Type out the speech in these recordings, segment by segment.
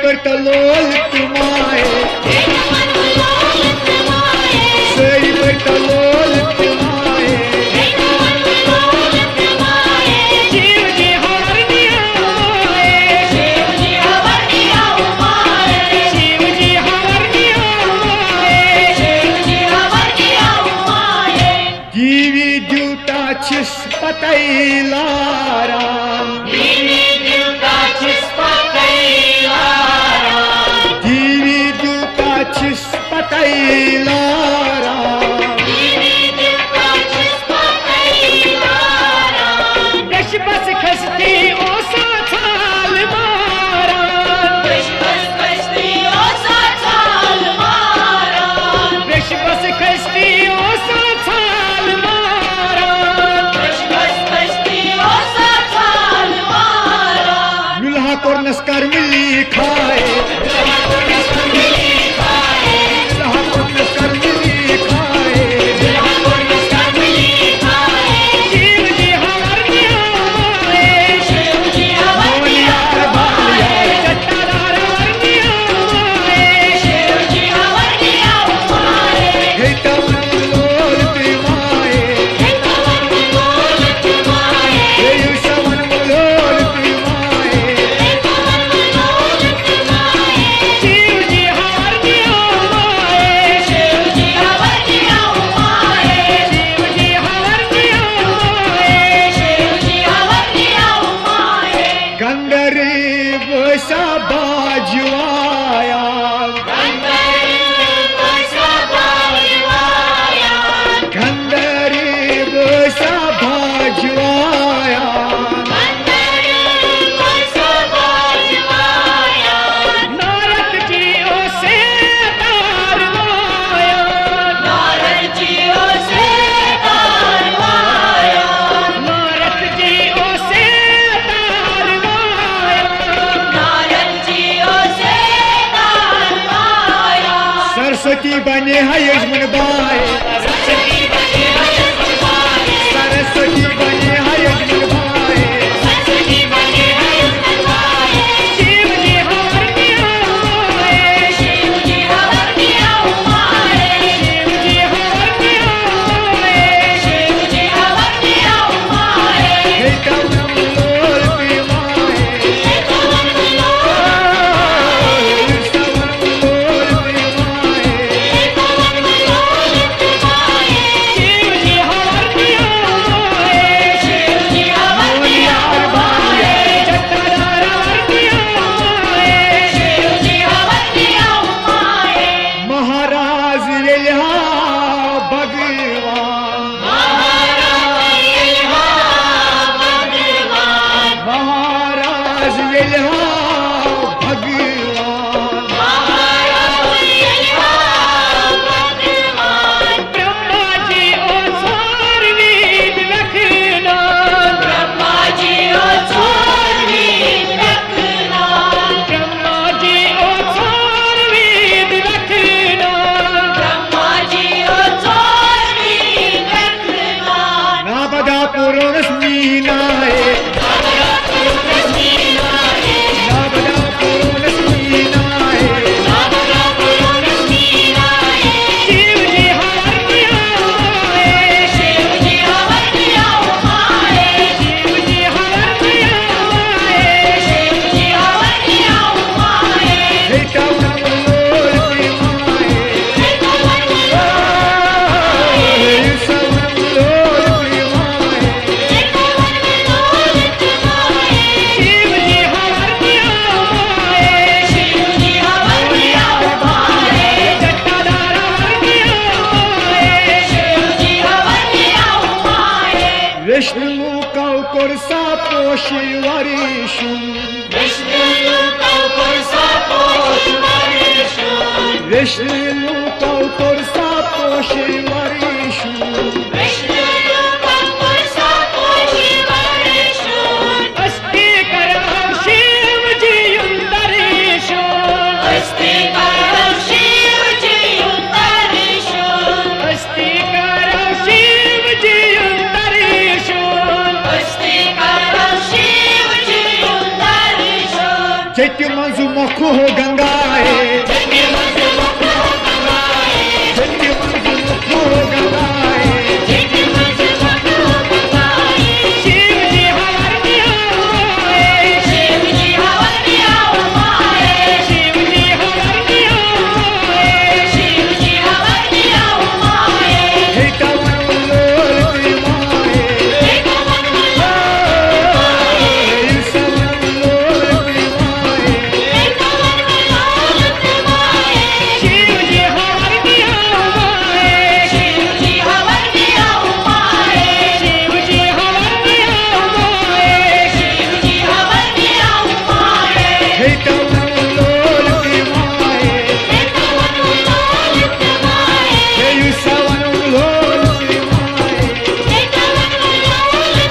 पर लोल तुम्हारे सही पर लोल तुम्हारे शिव जी हवर दिया शिव जी हवर दिया शिव जी हवर दिया शिव जी हवर दिया दीवी जूता छिस पतैलाराम दीवी जूता छिस पतैलाराम दीवी जूता छिस पतैलाराम दीवी जूता छिस पतैलाराम दश बस खस्ती ओ साथाल मारा दश बस खस्ती ओ साथाल मारा दश बस खस्ती ओ साथाल मारा दश बस खस्ती ओ साथाल मारा मिलहा कोरनस कर मिली खाए मिलहा कोरनस कर मिली खाए शिव जी हवर दिया शिव जी हवर दिया जट्टादार हवर दिया शिव जी हवर दिया हे तवन लोल तिमाए हे कवन बोल तुम्हारे हे सवन लोल तिमाए हे कवन बोल तुम्हारे शिव जी हवर दिया शिव जी हवर दिया शिव जी हवर दिया शिव जी हवर दिया गंदरीब सा बाजुआया गंदरीब सा बाजुआया नारद जी ओ से तार लाया नारद जी ओ से तार लाया सरस्वती बने है यजमान बाई सरस्वती बने है यजमान बाई शिव जी हवर दिया शिव जी हवर दिया हे कवन लोल तिमाए सवन लोल तिमाए शिव जी हवर दिया मोलियार बाई जट्टादार हवर दिया महाराज यहा भगवान महाराज यहा भगवान ब्रह्मा जी ओ सार वेद रखना ब्रह्मा जी ओ सार वेद रखना ना बदा पुरुष मीनाए ना बदा पुरुष मीनाए शिव जी हवर दिया शिव जी हवर दिया हे कवन लोल तिमाए हे सवन लोल तिमाए शिव जी हवर दिया जट्टादार हवर दिया विष्णु कौकुर सा पोषि वरिषु विष्णु कौकुर सा पोषि वरिषु अस्ति करौ शिव जी अंतरिषु अस्ति करौ शिव जी अंतरिषु जति मंज मखो गंगाए जति मंज मखो गंगाए शिव जी हवर दिया माए शिव जी हवर दिया माए शिव जी हवर दिया माए शिव जी हवर दिया माए हे कवन लोलती माए हे कवन माए सवन लोलती माए हे कवन माए शिव जी हवर दिया माए शिव जी हवर दिया माए शिव जी हवर दिया माए शिव जी हवर दिया माए हे कवन लोलती माए हे कवन माए हे सवन लोलती माए हे कवन माए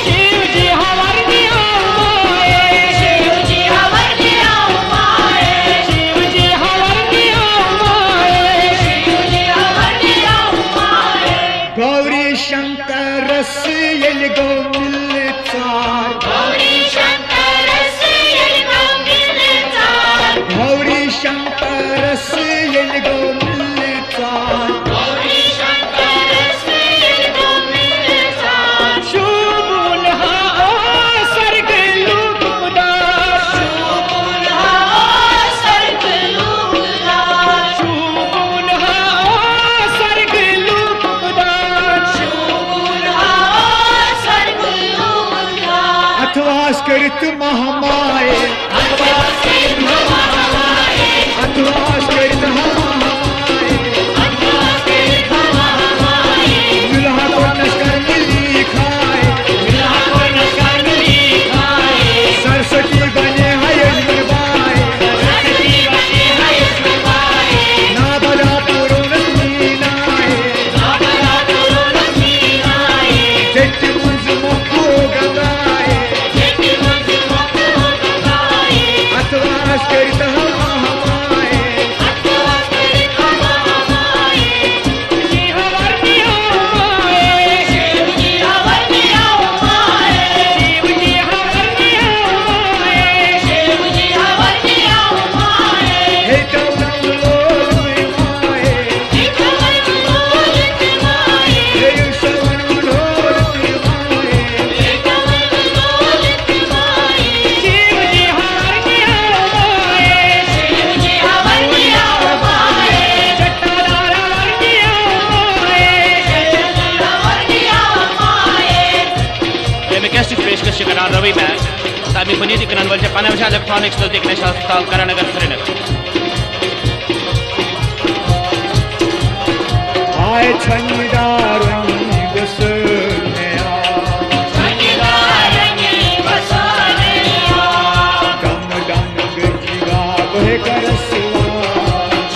शिव जी हवर दिया माए शिव जी हवर दिया माए शिव जी हवर दिया माए शिव जी हवर दिया माए गौरी शंकर यल गो मिलचार गौरी शंकर से गंगिलचार गौरी शंकर यल गो मिलचार गौरी शंकर से गंगिलचार शुभुल हा सर्ग लुगदार शुभुल हा सर्ग लुगदार शुभुल हा सर्ग लुगदार शुभुल हा सर्ग लुगदार अथवास करित महामाए अथवास करित महामाए अथवास करित महामाए अथवास करित महामाए दुल्हा को नस्कर मिली खाए दुल्हा को नस्कर मिली खाए सरस्वती बने है यजमान बाए सरस्वती बने है यजमान बाए ना बला पुरुष मीनाए नाबला गुरु लक्ष्मी नाए जति मंज मखो गंगाए जति मंज मखो गंगाए अथवास करित महामाए अथवास करित महामाए जी हवर दिया माए शिव जी हवर दिया माए शिव जी हवर दिया माए शिव जी हवर दिया माए हे कवन लोलती माए हे कवन लोलती माए हे सवन लोलती माए हे कवन लोलती माए शिव जी हवर दिया माए शिव जी हवर दिया माए जटाधार हवर दिया माए शिव जी हवर दिया माए Mijn kerst पेशकश करार रवि बैग तामी पुनीति कनन वलचे पानवशा इलेक्ट्रॉनिक्स तो देखने शास्त्र करानगर श्रीनगर आए छंदारंगी बसनया शनिवारनी बसोनिया दम दम गजिगा बहे करसवा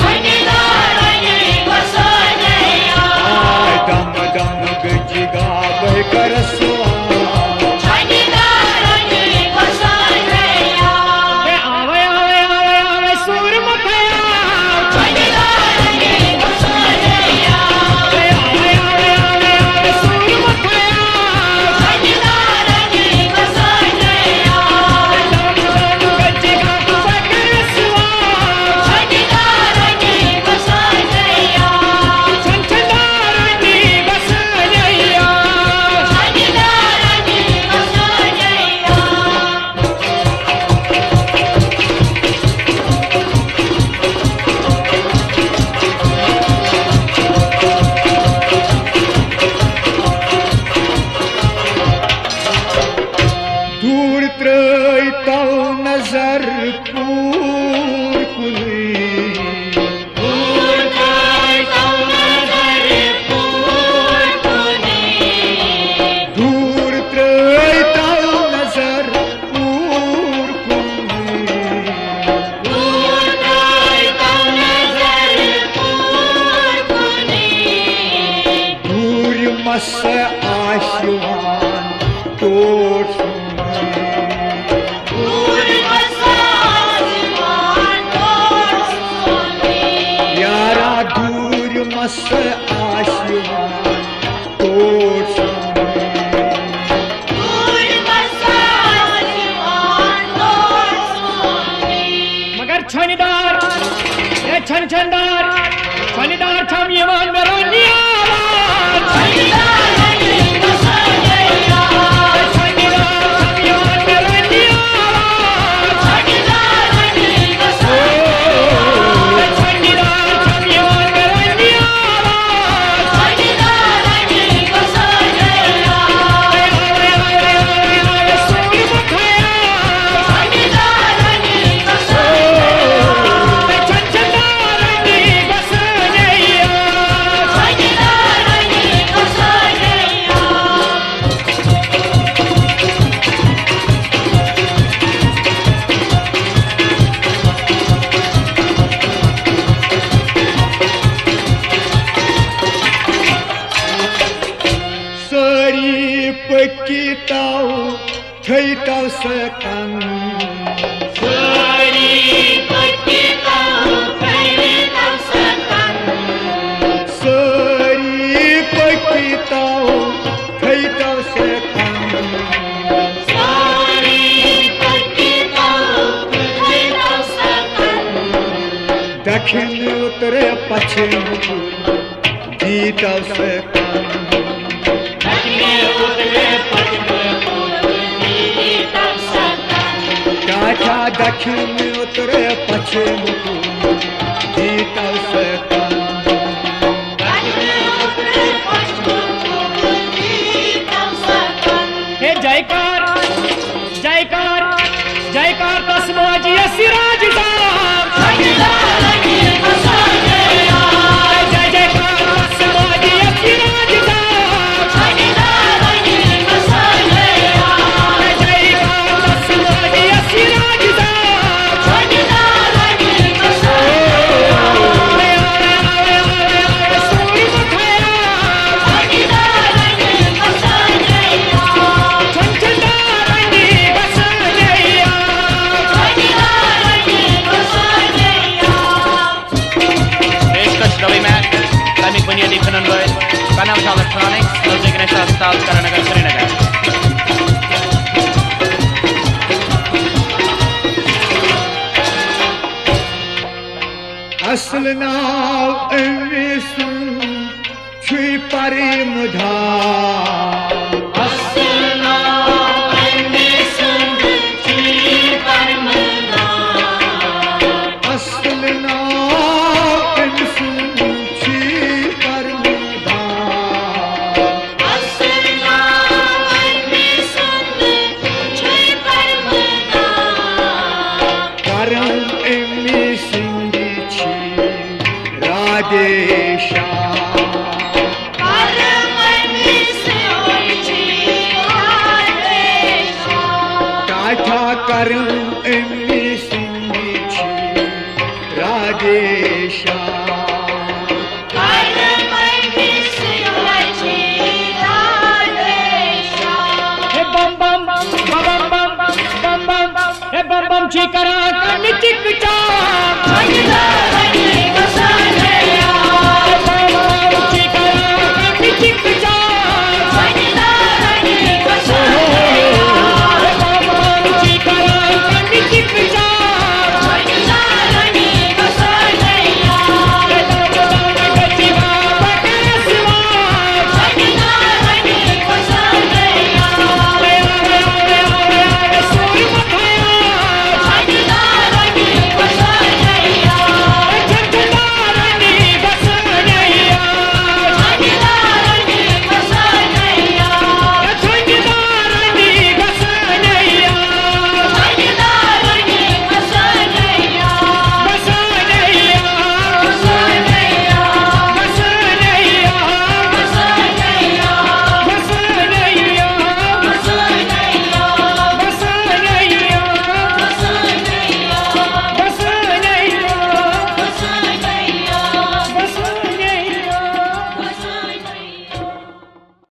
शनिवारनी बसोनिया आए दम दम गजिगा बहे करसवा शनिवारनी बसोनिया आवे आवे आवे आवे सूर मखया शनिवारनी बसोनिया आवे आवे आवे आवे सूर मखया शनिवारनी बसोनिया दम दम गजिगा बहे करसवा शनिवारनी बसोनिया छंदारंगी बसनया शनिवारनी बसोनिया दूर त्रैतौ नजर पूर कुली दूर जाता नजर पूर पुनी दूर त्रैतौ नजर पूर कुली दूर जाता नजर पूर पुनी दूर मस आशिवान तोड़ सुनी दूर बसासमान तोड़ छानीदार ये छनदार छानीदार छम यमान मेरानिया दक्षिण उत्तरे पश्चिम जीता से टाटा दक्षिण उत्तरे पश्चिम जीता से हे जयकार जयकार जयकार तस्माजी Siraj Panamsha Electronics, Music National Stars, Karanagar, Srinagar. असल नाव अमेसुन छुई परी मुधा असल नाव अमेसुन छुई परी मुधा असल नाव अमेसुन छुई परी मुधा असल नाव अमेसुन छुई परी मुधा करम अमेसुन राधेशा टाटा करम एमी सिंधी छी राधेशा हे बम बम बम बम बम बम बम हे बम बम चीकरा